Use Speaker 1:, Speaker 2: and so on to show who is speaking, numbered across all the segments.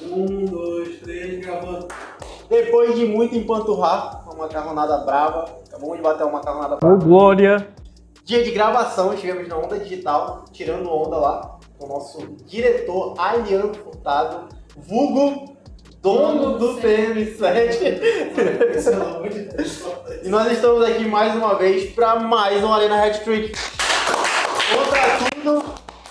Speaker 1: Um, dois, três, gravando.
Speaker 2: Depois de muito empanturrar, uma macarronada brava, acabamos de bater uma macarronada brava.
Speaker 3: Ô, Glória!
Speaker 2: Dia de gravação, estivemos na Onda Digital, tirando onda lá, com o nosso diretor Alian Furtado, vulgo dono do TM7. E nós estamos aqui mais uma vez para mais um Arena Hat-Trick. Contra tudo...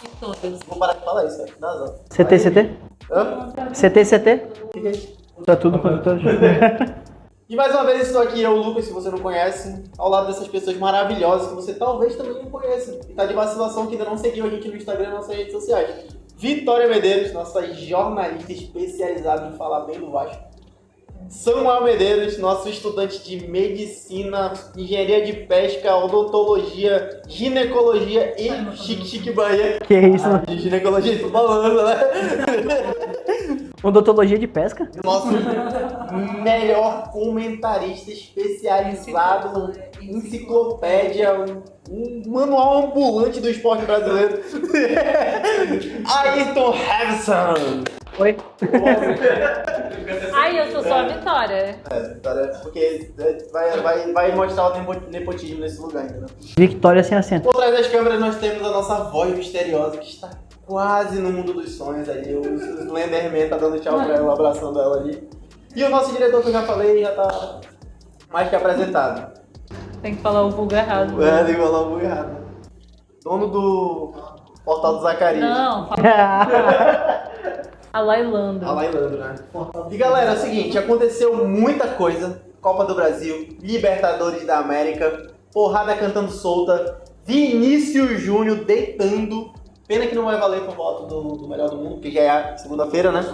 Speaker 4: E todas.
Speaker 2: Vou parar de falar isso, velho. Dá azar.
Speaker 3: CT?
Speaker 2: Hã?
Speaker 3: CT?
Speaker 2: O que é isso?
Speaker 3: Tá tudo contra todos.
Speaker 2: E mais uma vez estou aqui, eu, Lucas, se você não conhece, ao lado dessas pessoas maravilhosas que você talvez também não conheça. E tá de vacilação que ainda não seguiu a gente no Instagram e nas nossas redes sociais. Vitória Medeiros, nossa jornalista especializada em falar bem do Vasco. Samuel Medeiros, nosso estudante de medicina, engenharia de pesca, odontologia, ginecologia e chique banha.
Speaker 3: Que isso, mano?
Speaker 2: De ginecologia, tô falando, né?
Speaker 3: Odontologia de pesca?
Speaker 2: Nosso melhor comentarista especializado, enciclopédia, um manual ambulante do esporte brasileiro. Ayrton Harrison.
Speaker 3: Oi?
Speaker 4: Ai, eu sou só a Vitória.
Speaker 2: Porque vai mostrar o nepotismo nesse lugar, entendeu?
Speaker 3: Victória sem acento.
Speaker 2: Por trás das câmeras nós temos a nossa voz misteriosa que está quase no mundo dos sonhos ali. O Slenderman tá dando tchau pra ela, abraçando ela ali. E o nosso diretor que eu já falei já tá mais que apresentado.
Speaker 4: Tem que falar o vulgar errado.
Speaker 2: É, tem que falar muito errado. Dono do Portal do Zacarias.
Speaker 4: Não, a Lailando.
Speaker 2: A Lailando, né? E galera, é o seguinte, aconteceu muita coisa. Copa do Brasil, Libertadores da América, porrada cantando solta, Vinícius Júnior deitando. Pena que não vai valer pro voto do melhor do mundo, porque já é segunda-feira, né?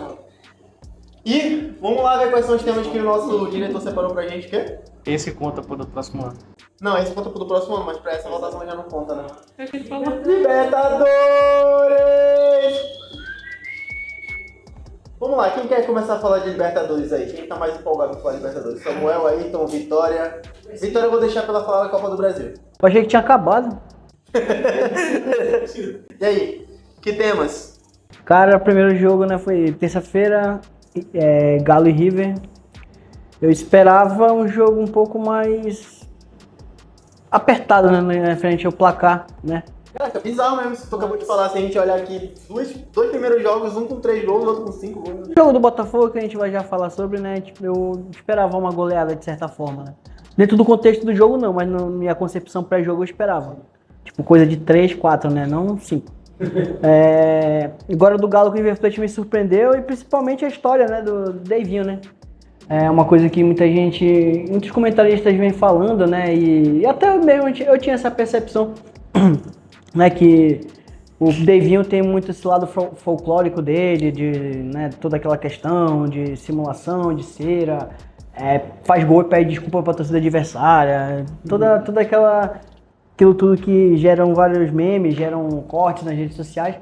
Speaker 2: E vamos lá ver quais são os temas que o nosso diretor separou pra gente, o quê?
Speaker 3: Esse conta pro próximo ano.
Speaker 2: Não, esse conta pro próximo ano, mas pra essa votação já não conta, né?
Speaker 4: É o que ele falou.
Speaker 2: Libertadores! Vamos lá, quem quer começar a falar de Libertadores aí? Quem tá mais empolgado pra falar de Libertadores? Samuel, Ayrton, Vitória. Vitória eu vou deixar pra ela falar da Copa do Brasil.
Speaker 3: Eu achei que tinha acabado.
Speaker 2: E aí, que temas?
Speaker 3: Cara, o primeiro jogo, né, foi terça-feira, Galo e River. Eu esperava um jogo um pouco mais apertado, né, frente ao placar, né?
Speaker 2: Caraca, bizarro mesmo isso que tu acabou de falar. Se a gente olhar aqui, dois primeiros jogos, um com 3 gols, outro com 5 gols.
Speaker 3: O jogo do Botafogo, que a gente vai já falar sobre, né, tipo, eu esperava uma goleada de certa forma, né? Dentro do contexto do jogo não, mas na minha concepção pré-jogo eu esperava. Tipo, coisa de 3, 4, né, não 5. Agora do Galo com o River Plate me surpreendeu e principalmente a história, né, do Davinho, né? É uma coisa que muitos comentaristas vêm falando, né, e até mesmo eu tinha essa percepção, né, que o Davinho tem muito esse lado folclórico dele, né, toda aquela questão de simulação, de cera, faz gol e pede desculpa pra torcida adversária, toda aquilo tudo que geram vários memes, geram cortes nas redes sociais,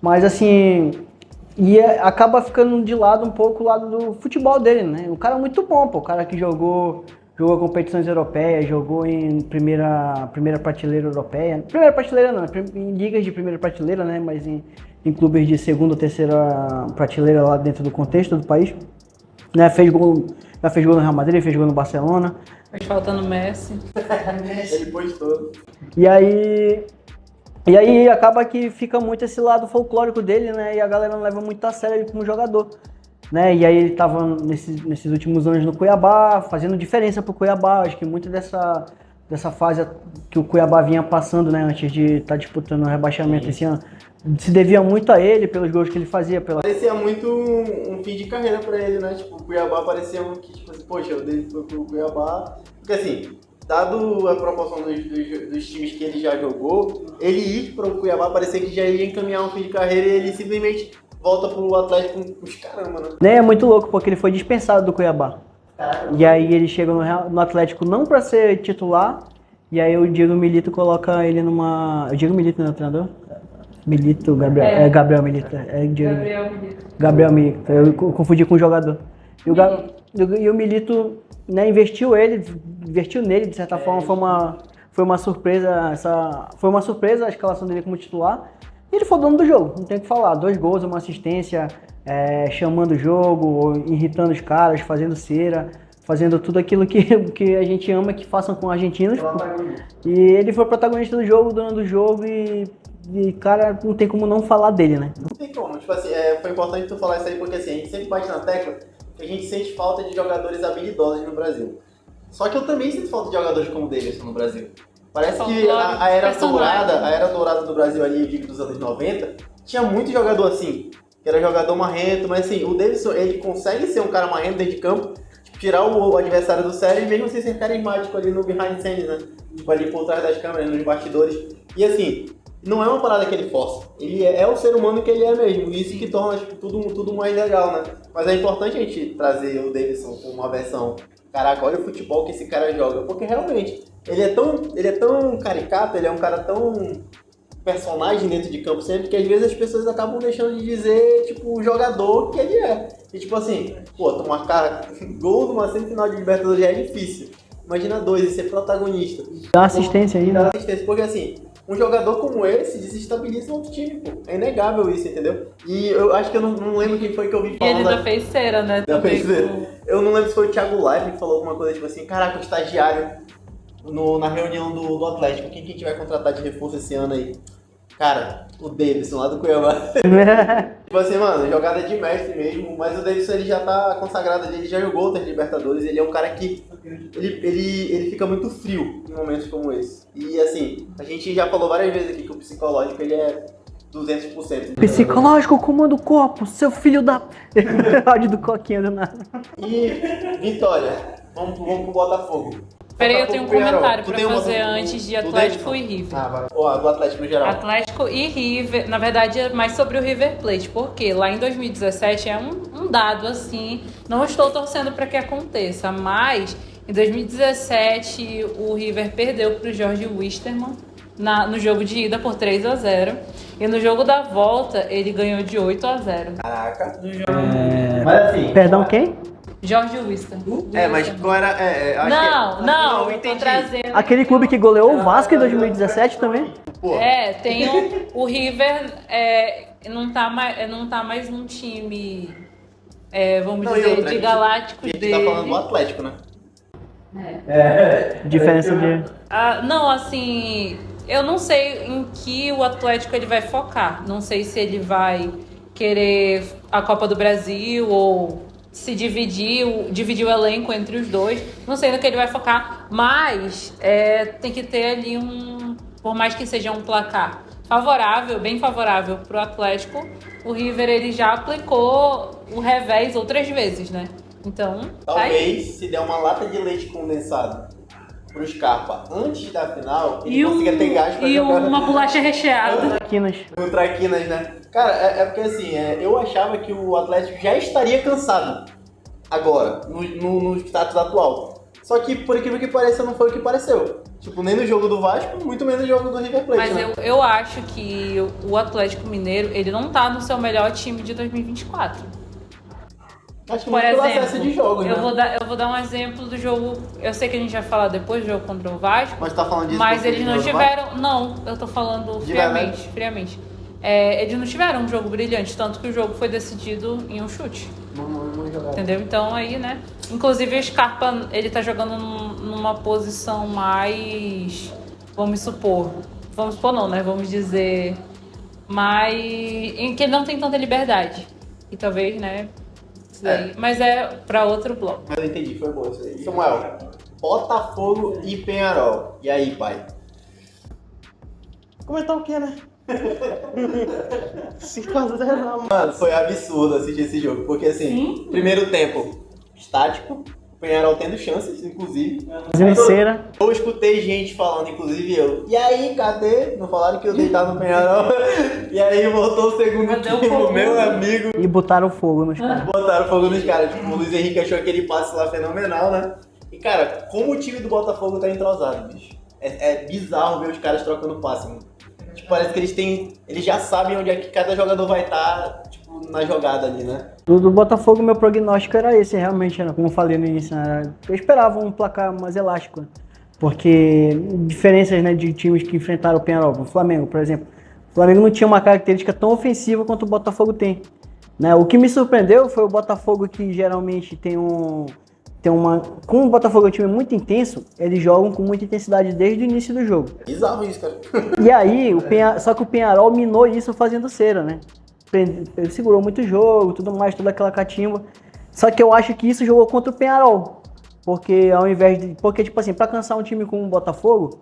Speaker 3: mas assim, acaba ficando de lado um pouco o lado do futebol dele, né? O cara é muito bom, pô, o cara que jogou competições europeias, jogou em primeira prateleira europeia, primeira prateleira não, em ligas de primeira prateleira, né? Mas em clubes de segunda ou terceira prateleira lá dentro do contexto do país, né? Já fez gol no Real Madrid, fez gol no Barcelona.
Speaker 4: Mas faltando Messi.
Speaker 2: Ele postou.
Speaker 3: E aí acaba que fica muito esse lado folclórico dele, né? E a galera não leva muito a sério ele como jogador, né? E aí ele tava nesses últimos anos no Cuiabá, fazendo diferença pro Cuiabá. Acho que muito dessa fase que o Cuiabá vinha passando, né? Antes de estar disputando o rebaixamento esse ano, se devia muito a ele, pelos gols que ele fazia.
Speaker 2: Parecia muito um fim de carreira pra ele, né? Tipo, o Cuiabá parecia que, tipo assim, poxa, o dele foi pro Cuiabá. Porque assim, dado a proporção dos times que ele já jogou, ele ir pro Cuiabá parecia que já ia encaminhar um fim de carreira e ele simplesmente volta pro Atlético com os caramba, né?
Speaker 3: É muito louco, porque ele foi dispensado do Cuiabá. E aí ele chega no Atlético não pra ser titular, e aí o Diego Milito coloca ele numa... O Diego Milito não é o treinador? Milito, Gabriel. Gabriel Milito. Gabriel Milito. Eu confundi com o jogador. E o Milito, né, investiu nele, de certa forma, foi uma surpresa. Foi uma surpresa a escalação dele como titular. E ele foi o dono do jogo, não tem o que falar. 2 gols, uma assistência, chamando o jogo, irritando os caras, fazendo cera, fazendo tudo aquilo que a gente ama que façam com argentinos. E ele foi protagonista do jogo, dono do jogo e cara, não tem como não falar dele, né?
Speaker 2: Não tem como, tipo assim, foi importante tu falar isso aí porque assim, a gente sempre bate na tecla que a gente sente falta de jogadores habilidosos no Brasil. Só que eu também sinto falta de jogadores como o Davidson no Brasil. Parece que a era dourada do Brasil ali, eu digo dos anos 90, tinha muito jogador assim, que era jogador marrento, mas assim, o Davidson, ele consegue ser um cara marrento dentro de campo, tipo, tirar o adversário do sério e mesmo assim ser carismático ali no behind the scenes, né? Tipo, ali por trás das câmeras, nos bastidores. E assim, não é uma parada que ele força, ele é o ser humano que ele é mesmo, isso que torna tipo, tudo mais legal, né? Mas é importante a gente trazer o Davidson com uma versão, caraca, olha o futebol que esse cara joga, porque realmente, ele é tão caricato, ele é um cara tão personagem dentro de campo sempre, que às vezes as pessoas acabam deixando de dizer, tipo, o jogador que ele é. E tipo assim, pô, tu marcar gol numa semifinal de Libertadores já é difícil. Imagina dois e ser protagonista.
Speaker 3: Dá assistência ainda.
Speaker 2: Dá assistência, porque assim, um jogador como esse desestabiliza outro time, pô. É inegável isso, entendeu? E eu acho que eu não lembro quem foi que eu vi
Speaker 4: E
Speaker 2: falando.
Speaker 4: ele ainda fez cera, né?
Speaker 2: Da
Speaker 4: também
Speaker 2: fez
Speaker 4: com-
Speaker 2: Eu não lembro se foi o Thiago Live que falou alguma coisa tipo assim, caraca, o estagiário na reunião do Atlético, quem que a gente vai contratar de reforço esse ano aí? Cara, o Davidson lá do Cuiabá. Tipo assim, mano, jogada de mestre mesmo, mas o Davidson ele já tá consagrado ali, ele já jogou outras Libertadores, ele é um cara que ele fica muito frio em momentos como esse. E assim, a gente já falou várias vezes aqui que o psicológico ele é 200%.
Speaker 3: Psicológico, comando o corpo, seu filho da... Áudio do Coquinha do nada.
Speaker 2: E Vitória, vamos pro Botafogo.
Speaker 4: Peraí, eu tenho um comentário pra
Speaker 2: uma
Speaker 4: fazer
Speaker 2: do-
Speaker 4: antes de
Speaker 2: do
Speaker 4: Atlético
Speaker 2: Davidson?
Speaker 4: e River.
Speaker 2: Ah, vai. Ó, do Atlético no geral.
Speaker 4: Atlético e River, na verdade é mais sobre o River Plate, porque lá em 2017 é um dado assim, não estou torcendo para que aconteça, mas em 2017 o River perdeu para o Jorge Wisterman no jogo de ida por 3-0 e no jogo da volta ele ganhou de 8-0.
Speaker 2: Caraca. Mas assim...
Speaker 3: Perdão, quem?
Speaker 4: Jorge Wisterman.
Speaker 2: mas qual era... acho
Speaker 4: Não,
Speaker 2: eu
Speaker 4: eu tô
Speaker 2: entendi.
Speaker 4: trazendo.
Speaker 3: Aquele clube que goleou o Vasco em 2017 também.
Speaker 2: Pô,
Speaker 4: Tem o River não tá mais num time, vamos
Speaker 2: Não, e
Speaker 4: dizer,
Speaker 2: outra,
Speaker 4: de
Speaker 2: a
Speaker 4: galácticos
Speaker 2: gente
Speaker 4: dele.
Speaker 2: tá falando do Atlético, né?
Speaker 3: Diferença de...
Speaker 4: Não, assim, eu não sei em que o Atlético ele vai focar. Não sei se ele vai querer a Copa do Brasil ou se dividir o elenco entre os dois. Não sei no que ele vai focar, mas tem que ter ali por mais que seja um placar favorável, bem favorável pro Atlético, o River ele já aplicou o revés outras vezes, né? Então, tá aí.
Speaker 2: Talvez, se der uma lata de leite condensado pro Scarpa antes da final, ele consiga ter gás pra
Speaker 4: E
Speaker 2: jogar
Speaker 4: uma bolacha recheada.
Speaker 3: Traquinas.
Speaker 2: no Traquinas, né? Cara, é porque assim, eu achava que o Atlético já estaria cansado agora, no status atual. Só que, por incrível que pareça, não foi o que pareceu. Tipo, nem no jogo do Vasco, muito menos no jogo do River Plate,
Speaker 4: Mas
Speaker 2: né?
Speaker 4: eu acho que o Atlético Mineiro, ele não tá no seu melhor time de 2024.
Speaker 2: Acho que
Speaker 4: Por
Speaker 2: muito pelo
Speaker 4: exemplo,
Speaker 2: acesso de jogos, né?
Speaker 4: eu vou dar um exemplo do jogo. Eu sei que a gente vai falar depois do jogo contra o Vasco,
Speaker 2: Mas tá falando disso
Speaker 4: mas
Speaker 2: porque
Speaker 4: eles não
Speaker 2: jogo do Vasco?
Speaker 4: tiveram. Não, eu tô falando
Speaker 2: De
Speaker 4: friamente. Eles não tiveram um jogo brilhante, tanto que o jogo foi decidido em um chute.
Speaker 2: Não jogaram.
Speaker 4: Entendeu? Então aí, né? Inclusive o Scarpa, ele tá jogando numa posição mais. Vamos supor não, né? Vamos dizer. Mais. Em que ele não tem tanta liberdade. E talvez, né? Isso daí. Mas é pra outro bloco.
Speaker 2: Mas eu entendi, foi bom isso aí. Samuel, Botafogo e Penharol. E aí, pai? Comentar o quê, né? 5-0 não. Mano, foi absurdo assistir esse jogo. Porque assim, primeiro tempo estático, o Penharol tendo chances, inclusive.
Speaker 3: Fazendo cera.
Speaker 2: Eu escutei gente falando, inclusive eu. E aí, cadê? Não falaram que eu deitava no Penharol? E aí voltou o segundo
Speaker 4: Cadê o
Speaker 2: tempo,
Speaker 4: fogo?
Speaker 2: meu amigo.
Speaker 3: E botaram fogo nos caras.
Speaker 2: Botaram fogo nos caras. Tipo, o Luiz Henrique achou aquele passe lá fenomenal, né? E, cara, como o time do Botafogo tá entrosado, bicho. É bizarro ver os caras trocando passe, mano. Tipo, parece que eles já sabem onde é que cada jogador vai estar, tipo, na jogada ali, né?
Speaker 3: Do Botafogo, meu prognóstico era esse, realmente, né? Como eu falei no início, né? Eu esperava um placar mais elástico, né? Porque diferenças, né, de times que enfrentaram o Penharol, o Flamengo, por exemplo. O Flamengo não tinha uma característica tão ofensiva quanto o Botafogo tem. Né? O que me surpreendeu foi o Botafogo, que geralmente como o Botafogo é um time muito intenso, eles jogam com muita intensidade desde o início do jogo.
Speaker 2: Bizarro isso, cara.
Speaker 3: E aí, só que o Peñarol minou isso fazendo cera, né? Ele segurou muito o jogo, tudo mais, toda aquela catimba. Só que eu acho que isso jogou contra o Peñarol. Porque ao invés de... Porque, tipo assim, pra cansar um time como o Botafogo,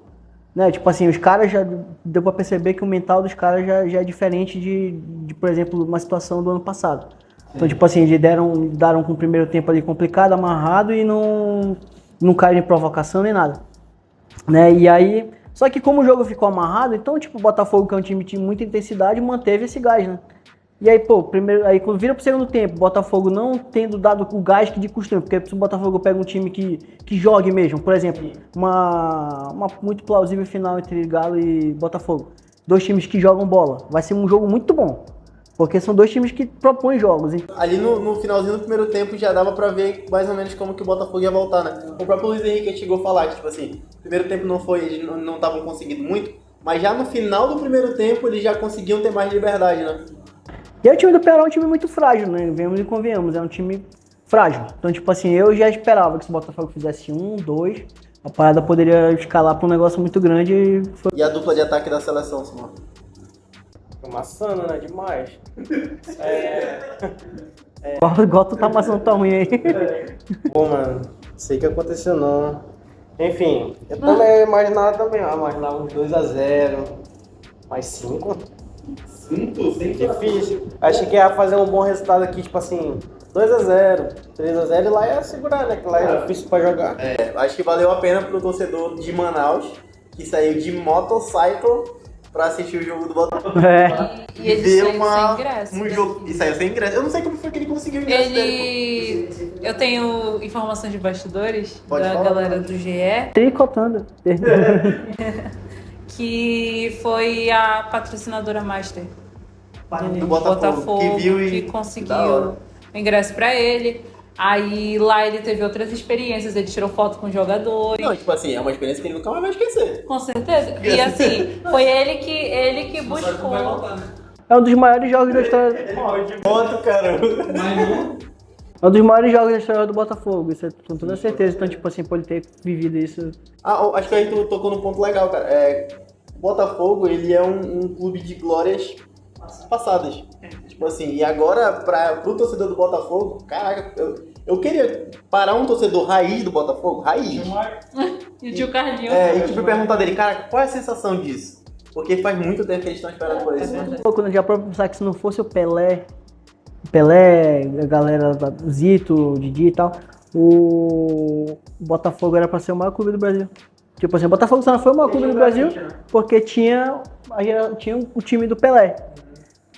Speaker 3: né? Tipo assim, os caras já... Deu pra perceber que o mental dos caras já é diferente de, por exemplo, uma situação do ano passado. Então, tipo assim, eles daram com o primeiro tempo ali complicado, amarrado e não caíram em provocação nem nada. Né? E aí... Só que como o jogo ficou amarrado, então, tipo, o Botafogo, que é um time de muita intensidade, manteve esse gás, né? E aí, pô, quando vira pro segundo tempo, o Botafogo não tendo dado o gás que de costume, porque se o Botafogo pega um time que jogue mesmo, por exemplo, uma muito plausível final entre Galo e Botafogo. 2 times que jogam bola. Vai ser um jogo muito bom. Porque são 2 times que propõem jogos, hein?
Speaker 2: Ali no finalzinho do primeiro tempo já dava pra ver mais ou menos como que o Botafogo ia voltar, né? O próprio Luiz Henrique chegou a falar que, tipo assim, o primeiro tempo eles não estavam conseguindo muito, mas já no final do primeiro tempo eles já conseguiam ter mais liberdade, né?
Speaker 3: E aí o time do Peñarol é um time muito frágil, né? Vemos e convenhamos, é um time frágil. Então, tipo assim, eu já esperava que se o Botafogo fizesse 1, 2, a parada poderia escalar pra um negócio muito grande e foi...
Speaker 2: E a dupla de ataque da seleção, Simão?
Speaker 5: Amassando, né? Demais.
Speaker 3: Igual tu tá amassando tão ruim aí.
Speaker 5: Pô, mano, sei que aconteceu não. Enfim, eu também imaginava uns 2-0, mais 5.
Speaker 1: 5? Sem
Speaker 5: Difícil. Achei que ia fazer um bom resultado aqui, tipo assim, 2-0, 3-0 e lá ia segurar, né? Que lá é difícil pra jogar.
Speaker 2: Acho que valeu a pena pro torcedor de Manaus, que saiu de motorcycle pra assistir o jogo do Botafogo.
Speaker 4: E ele
Speaker 2: ver
Speaker 4: saiu sem ingresso.
Speaker 2: um jogo. E saiu sem ingresso. Eu não sei como foi que ele conseguiu o ingresso dele.
Speaker 4: Eu tenho informações de bastidores
Speaker 2: Pode
Speaker 4: da
Speaker 2: falar.
Speaker 4: galera do GE,
Speaker 3: Tricotando.
Speaker 4: que foi a patrocinadora master
Speaker 2: Do Botafogo, que viu e...
Speaker 4: que
Speaker 2: Da hora.
Speaker 4: conseguiu o ingresso pra ele. Aí lá ele teve outras experiências, ele tirou foto com jogadores.
Speaker 2: Não, tipo assim, é uma experiência que ele nunca mais vai esquecer.
Speaker 4: Com certeza. E assim, foi ele que buscou.
Speaker 1: Vai voltar, né?
Speaker 3: É um dos maiores jogos da história.
Speaker 2: Ponto, caramba.
Speaker 1: Mas não.
Speaker 3: É um dos maiores jogos da história do Botafogo, isso é com toda certeza. Então, tipo assim, por ele ter vivido isso.
Speaker 2: Acho que aí tu tocou num ponto legal, cara. O Botafogo, ele é um clube de glórias passadas. Tipo assim, e agora, pro torcedor do Botafogo, caraca, eu queria parar um torcedor raiz do Botafogo, raiz.
Speaker 4: E o tio Carlinhos.
Speaker 2: E tipo, perguntar dele, cara, qual é a sensação disso? Porque faz muito tempo que eles estão esperando por isso.
Speaker 3: Pô, quando eu já próprio pensar que se não fosse o Pelé, a galera, o Zito, o Didi e tal, o Botafogo era pra ser o maior clube do Brasil. Tipo assim, o Botafogo só não foi o maior clube do Brasil porque tinha o time do Pelé.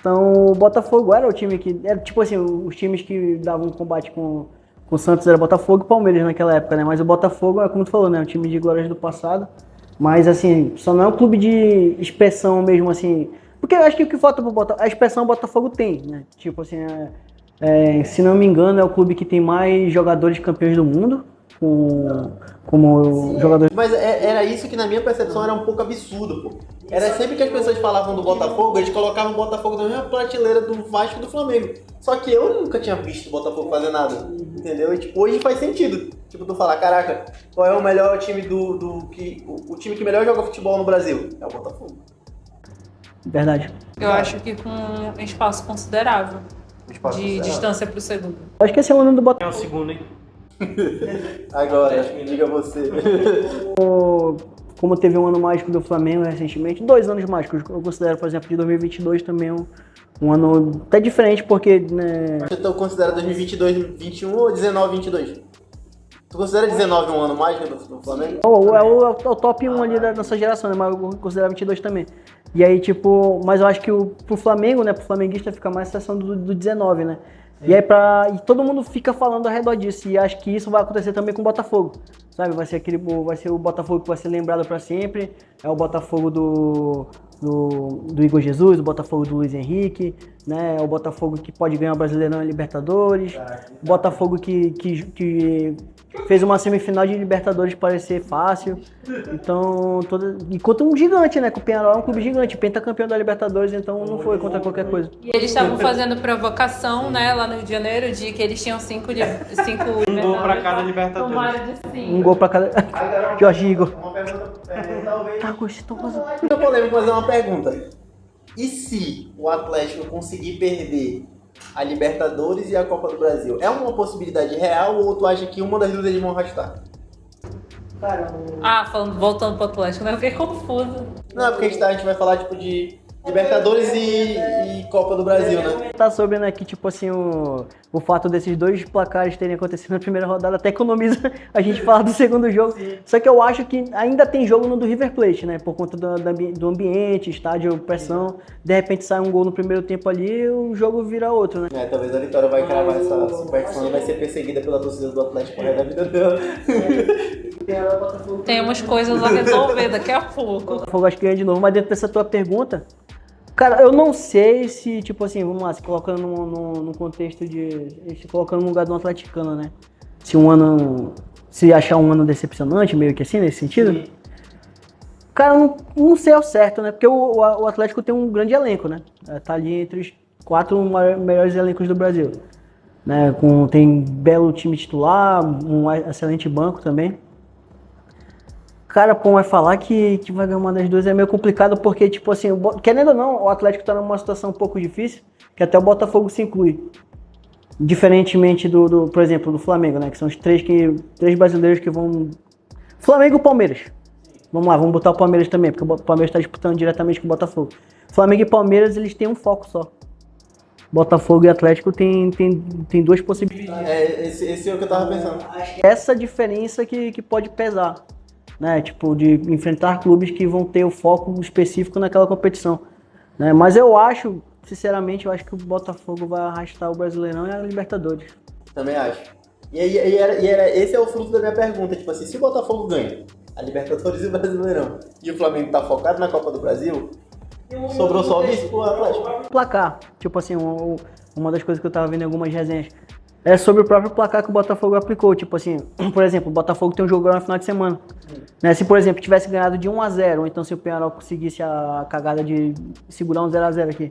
Speaker 3: Então o Botafogo era o time que... Era tipo assim, os times que davam combate com o Santos era Botafogo e Palmeiras naquela época, né? Mas o Botafogo, como tu falou, né? Um time de glórias do passado. Mas assim, só não é um clube de expressão mesmo, assim... Porque eu acho que o que falta pro Botafogo... A expressão o Botafogo tem, né? Tipo assim, se não me engano, é o clube que tem mais jogadores campeões do mundo. Como jogadores...
Speaker 2: Mas era isso que na minha percepção era um pouco absurdo, pô. Era sempre que as pessoas falavam do Botafogo, eles colocavam o Botafogo na mesma prateleira do Vasco e do Flamengo. Só que eu nunca tinha visto o Botafogo fazer nada, entendeu? E tipo, hoje faz sentido. Tipo, tu falar, caraca, qual é o melhor time o time que melhor joga futebol no Brasil? É o Botafogo.
Speaker 3: Verdade.
Speaker 4: Eu acho que com um espaço considerável de distância pro segundo.
Speaker 3: Acho que esse é o ano do Botafogo.
Speaker 5: É o segundo, hein?
Speaker 2: Agora, diga você.
Speaker 3: Como teve um ano mágico do Flamengo recentemente, 2 anos mágicos. Eu considero, por exemplo, de 2022 também um ano até diferente, porque... Né,
Speaker 2: Você considera 2022, 2021 ou 19, 22? Tu considera 19 um ano mágico do Flamengo?
Speaker 3: é o top 1 ali da nossa geração, né? Mas eu considero 22 também. E aí, tipo... Mas eu acho que pro Flamengo, né? Pro flamenguista fica mais a sensação do 19, né? E aí e todo mundo fica falando ao redor disso, e acho que isso vai acontecer também com o Botafogo, sabe? Vai ser o Botafogo que vai ser lembrado para sempre, é o Botafogo do Igor Jesus, o Botafogo do Luiz Henrique, né? O Botafogo que pode ganhar o Brasileirão e Libertadores, o Botafogo que fez uma semifinal de Libertadores parecer fácil. Então, e contra um gigante, né? Que o Peñarol é um clube gigante, pentacampeão da Libertadores, então não foi contra qualquer coisa.
Speaker 4: E eles estavam fazendo provocação, né, lá no Rio de Janeiro, de que eles tinham 5
Speaker 5: Um gol pra cada Libertadores.
Speaker 4: Tomaram de 5.
Speaker 3: Um gol pra cada. Jorge Igor.
Speaker 2: Uma pergunta, talvez.
Speaker 3: Tá gostoso.
Speaker 2: Muito polêmico, mas é uma pergunta. E se o Atlético conseguir perder a Libertadores e a Copa do Brasil? É uma possibilidade real ou tu acha que uma das duas eles vão arrastar?
Speaker 4: Voltando pro Atlético, né? Eu fiquei confusa.
Speaker 2: Não, é porque a gente vai falar tipo de Libertadores e Copa do Brasil, né?
Speaker 3: Tá sobre, né, que tipo assim, o fato desses dois placares terem acontecido na primeira rodada até economiza a gente falar do segundo jogo. Só que eu acho que ainda tem jogo no do River Plate, né? Por conta do ambiente, estádio, pressão. De repente sai um gol no primeiro tempo ali e o jogo vira outro, né?
Speaker 2: Talvez a Vitória vai cravar essa superstição e vai ser perseguida pela torcida do Atlético por resto da vida dela.
Speaker 4: Temos coisas a resolver daqui a pouco.
Speaker 3: O Botafogo acho que ganha de novo, mas dentro dessa tua pergunta, cara, eu não sei se, tipo assim, vamos lá, se colocando no contexto se colocando no lugar do atleticano, né? Se achar um ano decepcionante, meio que assim, nesse sentido. Sim. Cara, não sei ao certo, né? Porque o Atlético tem um grande elenco, né? Tá ali entre os 4 melhores elencos do Brasil. Né? Tem belo time titular, um excelente banco também. Cara, pô, vai falar que vai ganhar uma das duas é meio complicado porque, tipo assim, querendo ou não, o Atlético tá numa situação um pouco difícil, que até o Botafogo se inclui. Diferentemente por exemplo, do Flamengo, né? Que são os três brasileiros que vão... Flamengo e Palmeiras. Vamos lá, vamos botar o Palmeiras também, porque o Palmeiras tá disputando diretamente com o Botafogo. Flamengo e Palmeiras, eles têm um foco só. Botafogo e Atlético tem duas possibilidades.
Speaker 2: Esse é o que eu tava pensando.
Speaker 3: Essa diferença que pode pesar. Né, tipo, de enfrentar clubes que vão ter o foco específico naquela competição. Né? Mas sinceramente, eu acho que o Botafogo vai arrastar o Brasileirão e a Libertadores.
Speaker 2: Também acho. Esse é o fruto da minha pergunta, tipo assim, se o Botafogo ganha a Libertadores e o Brasileirão, e o Flamengo tá focado na Copa do Brasil, sobrou só isso pro Atlético.
Speaker 3: Placar, tipo assim, uma das coisas que eu tava vendo em algumas resenhas, é sobre o próprio placar que o Botafogo aplicou. Tipo assim, por exemplo, o Botafogo tem um jogo agora no final de semana. Né? Se, por exemplo, tivesse ganhado de 1-0, ou então se o Peñarol conseguisse a cagada de segurar um 0-0 aqui.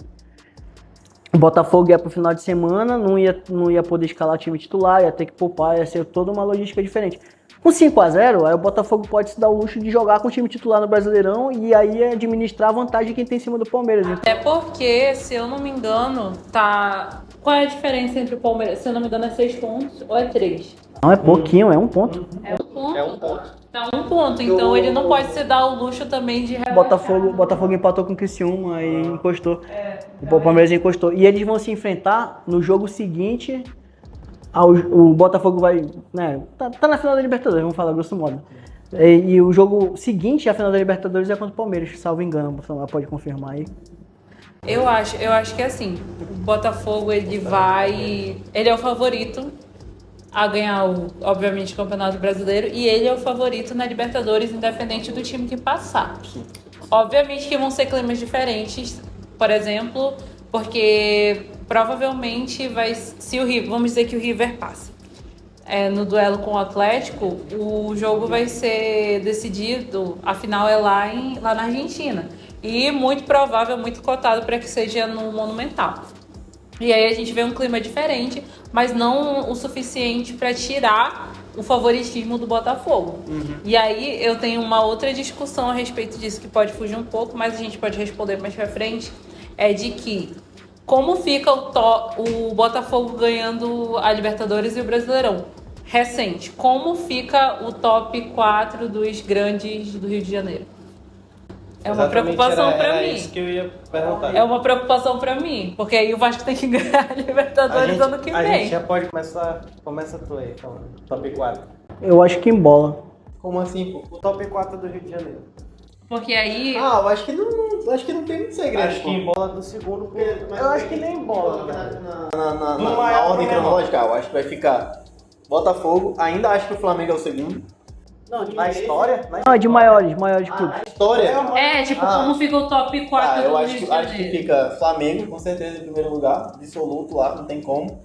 Speaker 3: O Botafogo ia pro final de semana, não ia poder escalar o time titular, ia ter que poupar, ia ser toda uma logística diferente. Com 5-0, aí o Botafogo pode se dar o luxo de jogar com o time titular no Brasileirão e aí administrar a vantagem que tem em cima do Palmeiras.
Speaker 4: Até porque, se eu não me engano, tá... Qual é a diferença entre o Palmeiras? Se eu não me engano, é 6 pontos ou é 3?
Speaker 3: Não, é pouquinho, é 1 ponto.
Speaker 4: É 1 ponto?
Speaker 2: É 1 ponto.
Speaker 4: Tá 1 ponto, então ele não pode se dar o luxo também de rebaixar.
Speaker 3: Botafogo empatou com o Criciúma e encostou. O Palmeiras encostou. E eles vão se enfrentar no jogo seguinte. O Botafogo vai... Né, tá na final da Libertadores, vamos falar grosso modo. E o jogo seguinte à final da Libertadores é contra o Palmeiras, salvo engano. Você pode confirmar aí.
Speaker 4: Eu acho que é assim, o Botafogo ele é o favorito a ganhar obviamente, o Campeonato Brasileiro e ele é o favorito na Libertadores, independente do time que passar. Obviamente que vão ser climas diferentes, por exemplo, porque provavelmente vamos dizer que o River passa. No duelo com o Atlético, o jogo vai ser decidido, a final é lá na Argentina. E muito provável, muito cotado para que seja no Monumental. E aí a gente vê um clima diferente, mas não o suficiente para tirar o favoritismo do Botafogo. E aí eu tenho uma outra discussão a respeito disso, que pode fugir um pouco, mas a gente pode responder mais pra frente, é de que como fica o Botafogo ganhando a Libertadores e o Brasileirão? Recente. Como fica o top 4 dos grandes do Rio de Janeiro? É uma preocupação pra mim.
Speaker 5: Isso que eu ia perguntar.
Speaker 4: É uma preocupação pra mim, porque aí o Vasco tem que ganhar a Libertadores ano que vem.
Speaker 5: A gente já pode começar. Começa tu aí, então. Top 4.
Speaker 3: Eu acho que embola.
Speaker 2: Como assim, pô?
Speaker 5: O top 4 do Rio de Janeiro.
Speaker 4: Porque aí...
Speaker 2: eu acho que não tem muito segredo.
Speaker 5: Acho que embola do segundo. Eu acho que nem embola.
Speaker 2: Na ordem cronológica, eu acho que vai ficar Botafogo. Ainda acho que o Flamengo é o segundo.
Speaker 5: Na história?
Speaker 3: Não, é de maiores clubes.
Speaker 2: História.
Speaker 4: É, tipo, como fica o top 4
Speaker 2: Eu
Speaker 4: do
Speaker 2: acho
Speaker 4: Rio de
Speaker 2: que
Speaker 4: Janeiro.
Speaker 2: fica Flamengo, com certeza, em primeiro lugar. Absoluto lá, não tem como.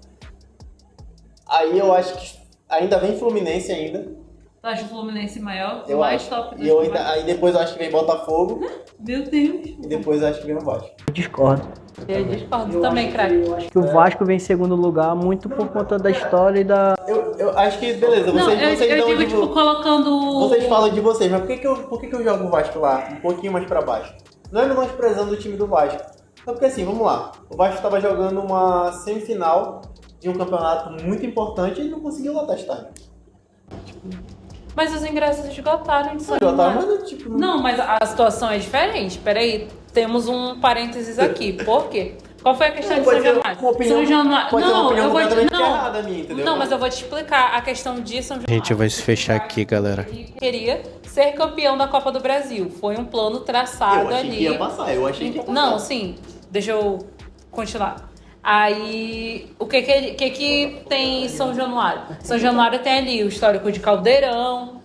Speaker 2: Aí eu acho que ainda vem Fluminense ainda.
Speaker 4: Tu acha o Fluminense maior?
Speaker 2: Eu
Speaker 4: Mais
Speaker 2: acho.
Speaker 4: top do
Speaker 2: E eu
Speaker 4: que o
Speaker 2: ainda,
Speaker 4: Vasco?
Speaker 2: aí depois eu acho que vem Botafogo.
Speaker 4: Meu Deus.
Speaker 2: E depois eu acho que vem o Vasco.
Speaker 3: Eu discordo.
Speaker 4: Eu discordo também, craque.
Speaker 3: Que o Vasco vem em segundo lugar muito por conta da história e da...
Speaker 2: Eu acho que, beleza,
Speaker 4: Não,
Speaker 2: vocês
Speaker 4: eu
Speaker 2: dão
Speaker 4: digo, tipo, colocando...
Speaker 2: Vocês falam de vocês, mas por que eu jogo o Vasco lá, um pouquinho mais pra baixo? Não é menosprezando o time do Vasco. Só porque assim, vamos lá. O Vasco estava jogando uma semifinal de um campeonato muito importante e ele não conseguiu lotar estádio.
Speaker 4: Mas os ingressos esgotaram de São
Speaker 2: Lotaram,
Speaker 4: Januário.
Speaker 2: mas tipo...
Speaker 4: Não, mas a situação é diferente. Peraí, temos um parênteses aqui. Por quê? Qual foi a questão de São Januário? São Januário...
Speaker 2: Pode ser uma opinião
Speaker 4: eu vou
Speaker 2: completamente errada minha, entendeu?
Speaker 4: Não, mas eu vou te explicar a questão de São
Speaker 5: A
Speaker 4: Januário.
Speaker 5: gente vai se fechar aqui, galera.
Speaker 4: Queria ser campeão da Copa do Brasil. Foi um plano traçado
Speaker 2: Eu achei
Speaker 4: ali.
Speaker 2: que ia passar, eu achei que ia passar.
Speaker 4: Não, sim. Deixa eu continuar. Aí, o que tem em São Januário? São Januário tem ali o histórico de Caldeirão,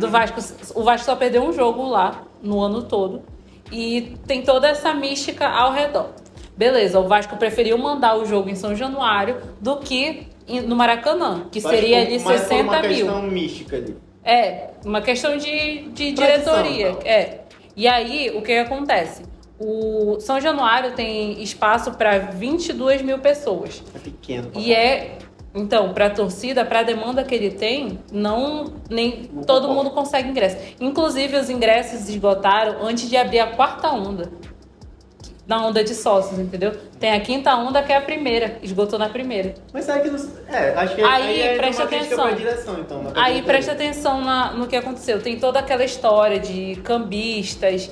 Speaker 4: do Vasco. O Vasco só perdeu um jogo lá no ano todo. E tem toda essa mística ao redor. Beleza, o Vasco preferiu mandar o jogo em São Januário do que no Maracanã, que seria ali 60
Speaker 2: uma
Speaker 4: mil.
Speaker 2: questão mística ali.
Speaker 4: É, uma questão de
Speaker 2: Tradição,
Speaker 4: diretoria.
Speaker 2: então.
Speaker 4: É. E aí, o que acontece? O São Januário tem espaço para 22 mil pessoas.
Speaker 2: É pequeno.
Speaker 4: E então, para a torcida, para a demanda que ele tem, nem todo mundo consegue ingresso. Inclusive, os ingressos esgotaram antes de abrir a quarta onda. Na onda de sócios, entendeu? Tem a quinta onda, que é a primeira. Esgotou na primeira.
Speaker 2: Mas será que não... acho que
Speaker 4: Aí,
Speaker 2: é
Speaker 4: presta
Speaker 2: uma crítica
Speaker 4: atenção.
Speaker 2: pra direção, então. né?
Speaker 4: Aí presta atenção no que aconteceu. Tem toda aquela história de cambistas,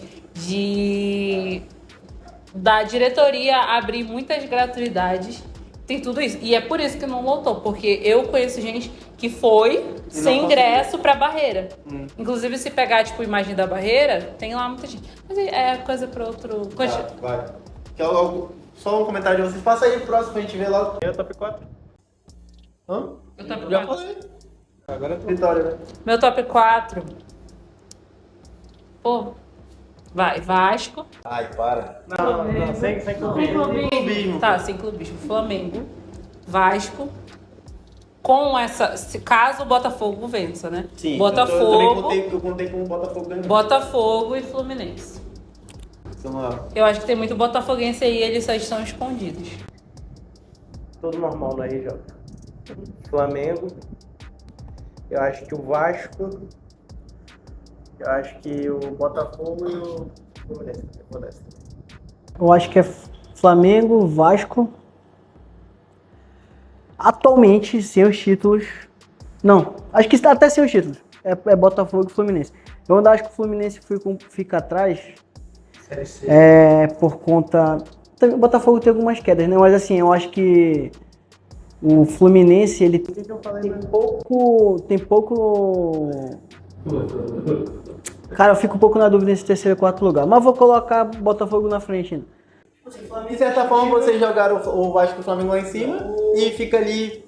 Speaker 4: da diretoria abrir muitas gratuidades. Tem tudo isso. E é por isso que não lotou. Porque eu conheço gente que foi sem ingresso pra Barreira. Inclusive, se pegar, tipo, imagem da Barreira, tem lá muita gente. Mas é coisa pra outro...
Speaker 2: Vai. Só um comentário de vocês. Passa aí pro próximo pra gente ver logo.
Speaker 5: Eu top 4.
Speaker 2: Hã?
Speaker 4: Eu top
Speaker 2: Já
Speaker 4: 4.
Speaker 2: falei.
Speaker 5: Agora eu tô.
Speaker 2: Vitória, né?
Speaker 4: Meu top 4. Pô. Vai, Vasco.
Speaker 2: Ai, para.
Speaker 5: Não, sem
Speaker 2: Clubismo.
Speaker 4: Tá, sem clubismo. Flamengo, Vasco. Com essa... Caso o Botafogo vença, né?
Speaker 2: Sim.
Speaker 4: Botafogo,
Speaker 2: Eu contei com o Botafogo ganhando.
Speaker 4: Botafogo e Fluminense. Eu acho que tem muito botafoguense aí, eles só estão escondidos.
Speaker 5: Tudo normal na RJ. Flamengo. Eu acho que o Vasco. Eu acho que o Botafogo e o Fluminense.
Speaker 3: Eu acho que é Flamengo, Vasco. Atualmente, sem os títulos... Não, acho que até sem os títulos. É Botafogo e Fluminense. Eu ainda acho que o Fluminense fica atrás... por conta... O Botafogo tem algumas quedas, né? Mas assim, eu acho que o Fluminense, ele tem pouco... Cara, eu fico um pouco na dúvida nesse terceiro e quarto lugar. Mas vou colocar Botafogo na frente ainda.
Speaker 2: De certa forma, vocês jogaram o Vasco e o Flamengo lá em cima e fica ali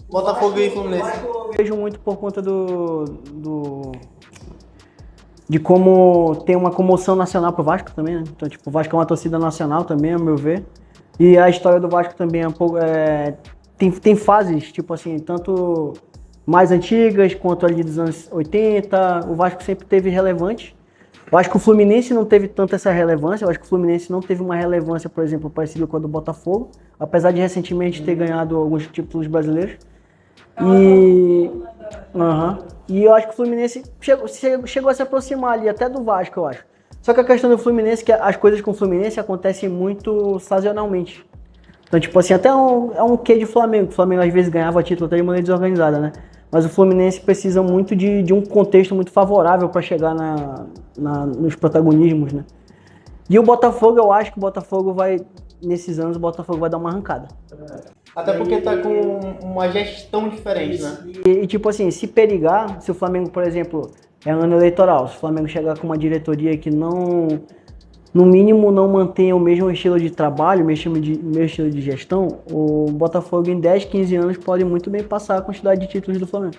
Speaker 2: Botafogo e Fluminense.
Speaker 3: Eu vejo muito por conta de como tem uma comoção nacional pro Vasco também, né? Então, tipo, o Vasco é uma torcida nacional também, ao meu ver. E a história do Vasco também é um pouco... tem fases, tipo assim, tanto mais antigas quanto ali dos anos 80. O Vasco sempre teve relevante. Eu acho que o Fluminense não teve tanta essa relevância. Eu acho que o Fluminense não teve uma relevância, por exemplo, parecida com a do Botafogo. Apesar de recentemente ter ganhado alguns títulos brasileiros. E eu acho que o Fluminense chegou a se aproximar ali, até do Vasco, eu acho. Só que a questão do Fluminense é que as coisas com o Fluminense acontecem muito sazonalmente. Então, tipo assim, até é um quê de Flamengo. O Flamengo às vezes ganhava título até de maneira desorganizada, né? Mas o Fluminense precisa muito de um contexto muito favorável para chegar nos protagonismos, né? E o Botafogo, eu acho que o Botafogo nesses anos, o Botafogo vai dar uma arrancada.
Speaker 2: Até porque tá com uma gestão diferente, né?
Speaker 3: E tipo assim, se perigar, se o Flamengo, por exemplo, é ano eleitoral, se o Flamengo chegar com uma diretoria que não, no mínimo, não mantenha o mesmo estilo de trabalho, o mesmo estilo de gestão, o Botafogo em 10, 15 anos pode muito bem passar a quantidade de títulos do Flamengo.